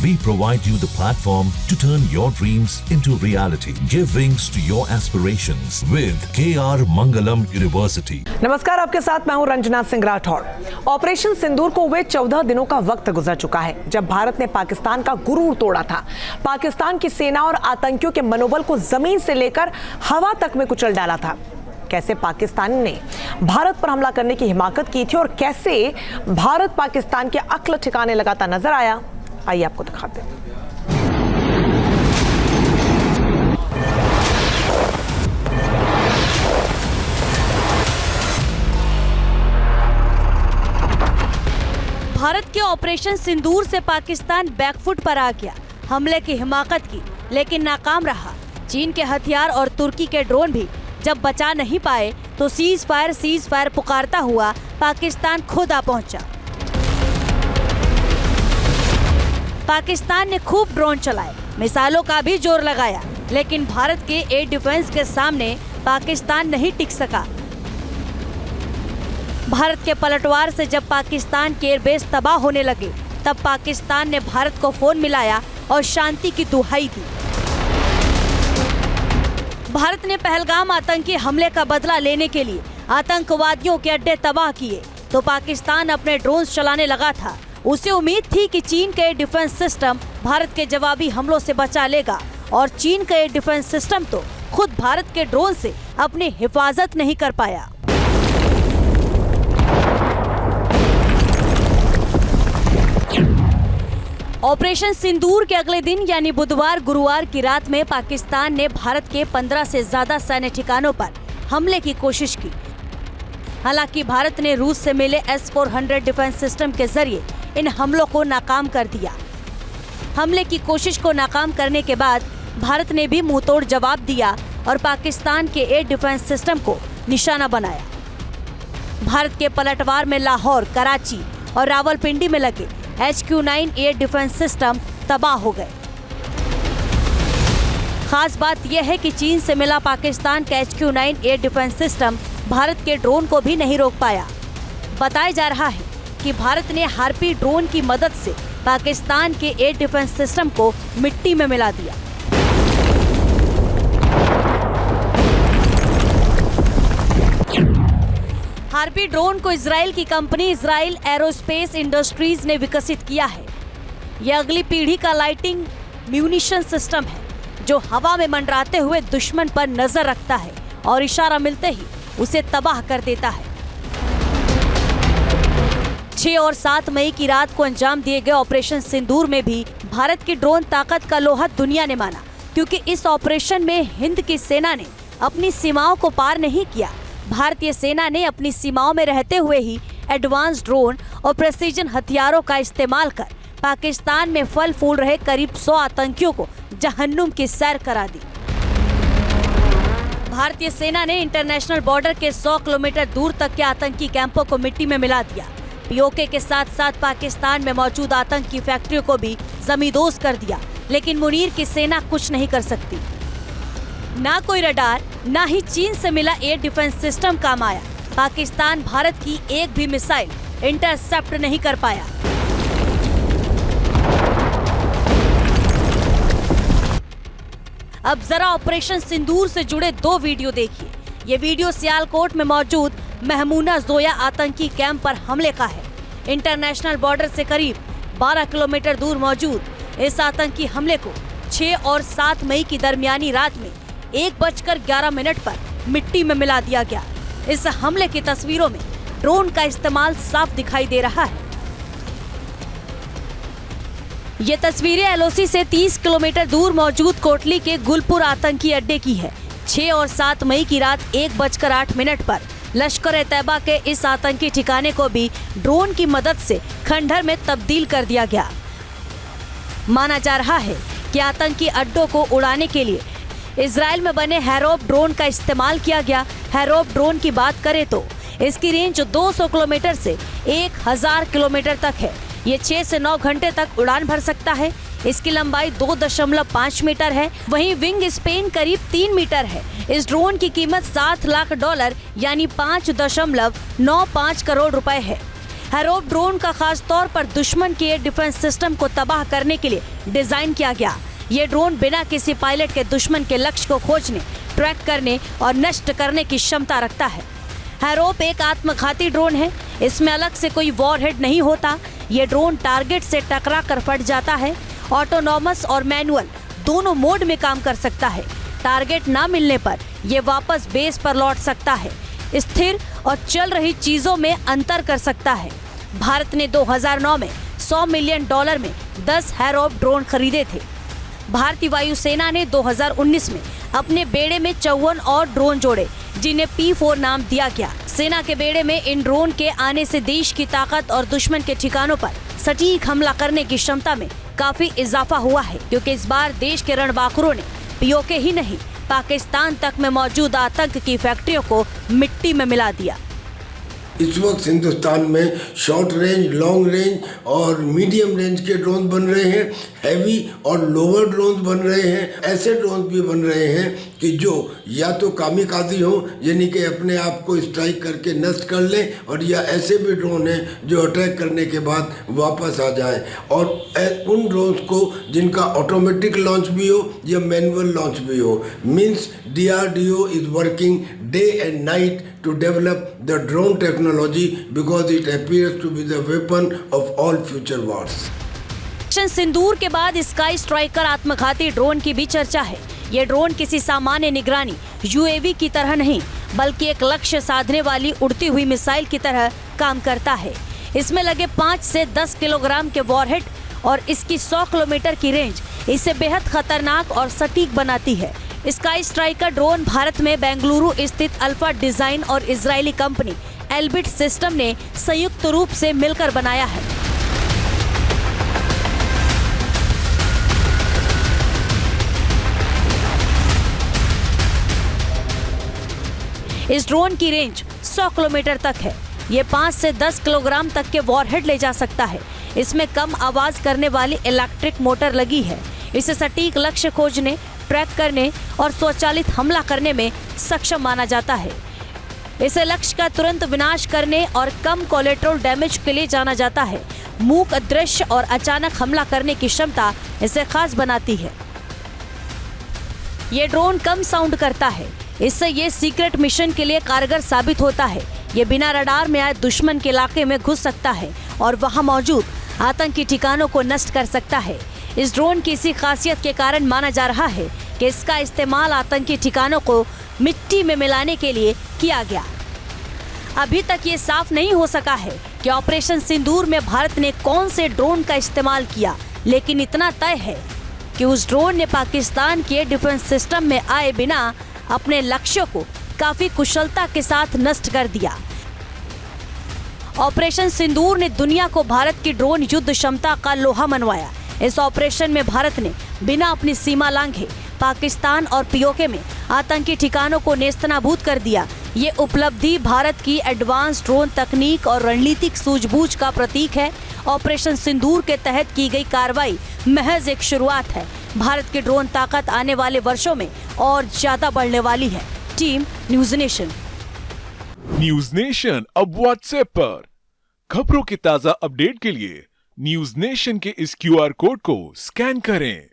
We provide you the platform to turn your dreams into reality. Give wings to your aspirations with KR Mangalam University. नमस्कार, आपके साथ मैं हूं Ranjana Singh Rathore. Operation सिंदूर को हुए 14 दिनों का वक्त गुजर चुका है जब भारत ने पाकिस्तान का गुरूर तोड़ा था। पाकिस्तान की सेना और आतंकियों के मनोबल को जमीन से लेकर हवा तक में कुचल डाला था। कैसे पाकिस्तान ने भारत पर हमला करने की हिमाकत की थी और कैसे भारत पाकिस्तान के अक्ल ठिकाने लगाता नजर आया, आइए आपको दिखाते हैं। भारत के ऑपरेशन सिंदूर से पाकिस्तान बैकफुट पर आ गया। हमले की हिमाकत की लेकिन नाकाम रहा। चीन के हथियार और तुर्की के ड्रोन भी जब बचा नहीं पाए तो सीज फायर पुकारता हुआ पाकिस्तान खुद आ पहुंचा। पाकिस्तान ने खूब ड्रोन चलाए, मिसाइलों का भी जोर लगाया, लेकिन भारत के एयर डिफेंस के सामने पाकिस्तान नहीं टिक सका। भारत के पलटवार से जब पाकिस्तान के एयरबेस तबाह होने लगे तब पाकिस्तान ने भारत को फोन मिलाया और शांति की दुहाई दी। भारत ने पहलगाम आतंकी हमले का बदला लेने के लिए आतंकवादियों के अड्डे तबाह किए तो पाकिस्तान अपने ड्रोन चलाने लगा था। उसे उम्मीद थी कि चीन का एयर डिफेंस सिस्टम भारत के जवाबी हमलों से बचा लेगा और चीन का एयर डिफेंस सिस्टम तो खुद भारत के ड्रोन से अपनी हिफाजत नहीं कर पाया। ऑपरेशन सिंदूर के अगले दिन यानी बुधवार गुरुवार की रात में पाकिस्तान ने भारत के 15 से ज्यादा सैन्य ठिकानों पर हमले की कोशिश की। हालांकि भारत ने रूस से मिले S-400 डिफेंस सिस्टम के जरिए इन हमलों को नाकाम कर दिया। हमले की कोशिश को नाकाम करने के बाद भारत ने भी मुंहतोड़ जवाब दिया और पाकिस्तान के एयर डिफेंस सिस्टम को निशाना बनाया। भारत के पलटवार में लाहौर, कराची और रावलपिंडी में लगे HQ-9 एयर डिफेंस सिस्टम तबाह हो गए। खास बात यह है कि चीन से मिला पाकिस्तान का HQ-9 air defence system Bharat के ड्रोन को भी नहीं रोक पाया। बताया जा रहा है कि भारत ने हार्पी ड्रोन की मदद से पाकिस्तान के एयर डिफेंस सिस्टम को मिट्टी में मिला दिया। हार्पी ड्रोन को इजराइल की कंपनी इजराइल एरोस्पेस इंडस्ट्रीज ने विकसित किया है। यह अगली पीढ़ी का लाइटिंग म्यूनिशन सिस्टम है जो हवा में मंडराते हुए दुश्मन पर नजर रखता है और इशारा मिलते ही उसे तबाह कर देता है। 6 और 7 मई की रात को अंजाम दिए गए ऑपरेशन सिंदूर में भी भारत की ड्रोन ताकत का लोहा दुनिया ने माना, क्योंकि इस ऑपरेशन में हिंद की सेना ने अपनी सीमाओं को पार नहीं किया। भारतीय सेना ने अपनी सीमाओं में रहते हुए ही एडवांस ड्रोन और प्रेसिजन हथियारों का इस्तेमाल कर पाकिस्तान में फल फूल रहे करीब 100 आतंकियों को जहन्नुम की सैर करा दी। भारतीय सेना ने इंटरनेशनल बॉर्डर के 100 किलोमीटर दूर तक के आतंकी कैंपों को मिट्टी में मिला दिया। पीओके के साथ साथ पाकिस्तान में मौजूद आतंकी फैक्ट्रियों को भी जमींदोज कर दिया, लेकिन मुनीर की सेना कुछ नहीं कर सकती। ना कोई रडार, ना ही चीन से मिला एयर डिफेंस सिस्टम काम आया। पाकिस्तान भारत की एक भी मिसाइल इंटरसेप्ट नहीं कर पाया। अब जरा ऑपरेशन सिंदूर से जुड़े 2 वीडियो देखिए। ये वीडियो सियालकोट में मौजूद महमूना जोया आतंकी कैंप पर हमले का है। इंटरनेशनल बॉर्डर से करीब 12 किलोमीटर दूर मौजूद इस आतंकी हमले को 6 और 7 मई की दरमियानी रात में 1:11 पर मिट्टी में मिला दिया गया। इस हमले की तस्वीरों में ड्रोन का इस्तेमाल साफ दिखाई दे रहा है। ये तस्वीरें LOC से 30 किलोमीटर दूर मौजूद कोटली के गुलपुर आतंकी अड्डे की है। 6 और 7 मई की रात 1:08 पर लश्कर ए तैयबा के इस आतंकी ठिकाने को भी ड्रोन की मदद से खंडहर में तब्दील कर दिया गया। माना जा रहा है कि आतंकी अड्डों को उड़ाने के लिए इजराइल में बने हैरोप ड्रोन का इस्तेमाल किया गया। हैरोप ड्रोन की बात करें तो इसकी रेंज 200 किलोमीटर से 1000 किलोमीटर तक है। ये 6 से 9 घंटे तक उड़ान भर सकता है। इसकी लंबाई 2.5 मीटर है। वहीं विंग स्पेन करीब 3 मीटर है। इस ड्रोन की कीमत $7 लाख यानी $5.95 करोड़ रुपए है। हैरोप ड्रोन का खास तौर पर दुश्मन के एयर डिफेंस सिस्टम को तबाह करने के लिए डिजाइन किया गया। ये ड्रोन बिना किसी पायलट के दुश्मन के लक्ष्य को खोजने, ट्रैक करने और नष्ट करने की क्षमता रखता है। हैरोप एक आत्मघाती ड्रोन है। इसमें अलग से कोई वॉरहेड नहीं होता। ये ड्रोन टारगेट से टकरा कर फट जाता है। ऑटोनॉमस और मैनुअल दोनों मोड में काम कर सकता है। टारगेट ना मिलने पर यह वापस बेस पर लौट सकता है। स्थिर और चल रही चीजों में अंतर कर सकता है। भारत ने 2009 में $100 मिलियन में 10 हैरोप ड्रोन खरीदे थे। भारतीय वायुसेना ने 2019 में अपने बेड़े में 54 और ड्रोन जोड़े, जिन्हें P4 नाम दिया गया। सेना के बेड़े में इन ड्रोन के आने से देश की ताकत और दुश्मन के ठिकानों पर सटीक हमला करने की क्षमता में काफी इजाफा हुआ है, क्योंकि इस बार देश के रणबांकुरों ने पीओके ही नहीं, पाकिस्तान तक में मौजूद आतंक की फैक्ट्रियों को मिट्टी में मिला दिया। इस वक्त हिंदुस्तान में शॉर्ट रेंज, लॉन्ग रेंज और मीडियम रेंज के ड्रोन बन रहे हैं, हैवी और लोअर ड्रोन बन रहे हैं। ऐसे ड्रोन भी बन रहे हैं कि जो या तो कामिकाजी हो, यानी कि अपने आप को स्ट्राइक करके नष्ट कर लें, और या ऐसे भी ड्रोन हैं जो अटैक करने के बाद वापस आ जाएं। और उन ड्रोन्स को जिनका ऑटोमेटिक लॉन्च भी हो या मैनुअल लॉन्च भी हो। Means DRDO is working day and night to develop the drone technology because it appears to be the weapon of all future wars. Operation Sindoor के बाद स्काई स्ट्राइकर आत्मघाती ड्रोन की भी चर्चा है। ये ड्रोन किसी सामान्य निगरानी UAV की तरह नहीं, बल्कि एक लक्ष्य साधने वाली उड़ती हुई मिसाइल की तरह काम करता है। इसमें लगे 5 से 10 किलोग्राम के वॉरहेड और इसकी 100 किलोमीटर की रेंज इसे बेहद खतरनाक और सटीक बनाती है। स्काई स्ट्राइकर ड्रोन भारत में बेंगलुरु स्थित अल्फा डिजाइन और इजरायली कंपनी एल्बिट सिस्टम ने संयुक्त रूप से मिलकर बनाया है। इस ड्रोन की रेंज 100 किलोमीटर तक है। ये 5 से 10 किलोग्राम तक के वॉरहेड ले जा सकता है। इसमें कम आवाज करने वाली इलेक्ट्रिक मोटर लगी है। इसे सटीक लक्ष्य खोजने, ट्रैक करने और स्वचालित हमला करने में सक्षम माना जाता है। इसे लक्ष्य का तुरंत विनाश करने और कम कोलेट्रल डैमेज के लिए जाना जाता है। मूक दृश्य और अचानक हमला करने की क्षमता इसे खास बनाती है। ये ड्रोन कम साउंड करता है, इससे ये सीक्रेट मिशन के लिए कारगर साबित होता है। ये बिना रडार में आए दुश्मन के इलाके में घुस सकता है और वहां मौजूद आतंकी ठिकानों को नष्ट कर सकता है। इस ड्रोन की इसी खासियत के कारण माना जा रहा है कि इसका इस्तेमाल आतंकी ठिकानों को मिट्टी में मिलाने के लिए किया गया। अभी तक ये साफ नहीं हो सका है कि ऑपरेशन सिंदूर में भारत ने कौन से ड्रोन का इस्तेमाल किया, लेकिन इतना तय है कि उस ड्रोन ने पाकिस्तान के डिफेंस सिस्टम में आए बिना अपने लक्ष्यों को काफी कुशलता के साथ नष्ट कर दिया। ऑपरेशन सिंदूर ने दुनिया को भारत की ड्रोन युद्ध क्षमता का लोहा मनवाया। इस ऑपरेशन में भारत ने बिना अपनी सीमा लांघे पाकिस्तान और पीओके में आतंकी ठिकानों को नेस्तनाबूद कर दिया। ये उपलब्धि भारत की एडवांस ड्रोन तकनीक और रणनीतिक सूझबूझ का प्रतीक है। ऑपरेशन सिंदूर के तहत की गई कार्रवाई महज एक शुरुआत है। भारत की ड्रोन ताकत आने वाले वर्षों में और ज्यादा बढ़ने वाली है। Team news nation. News nation अब व्हाट्सएप पर खबरों के ताजा अपडेट के लिए न्यूज नेशन के इस QR कोड को स्कैन करें।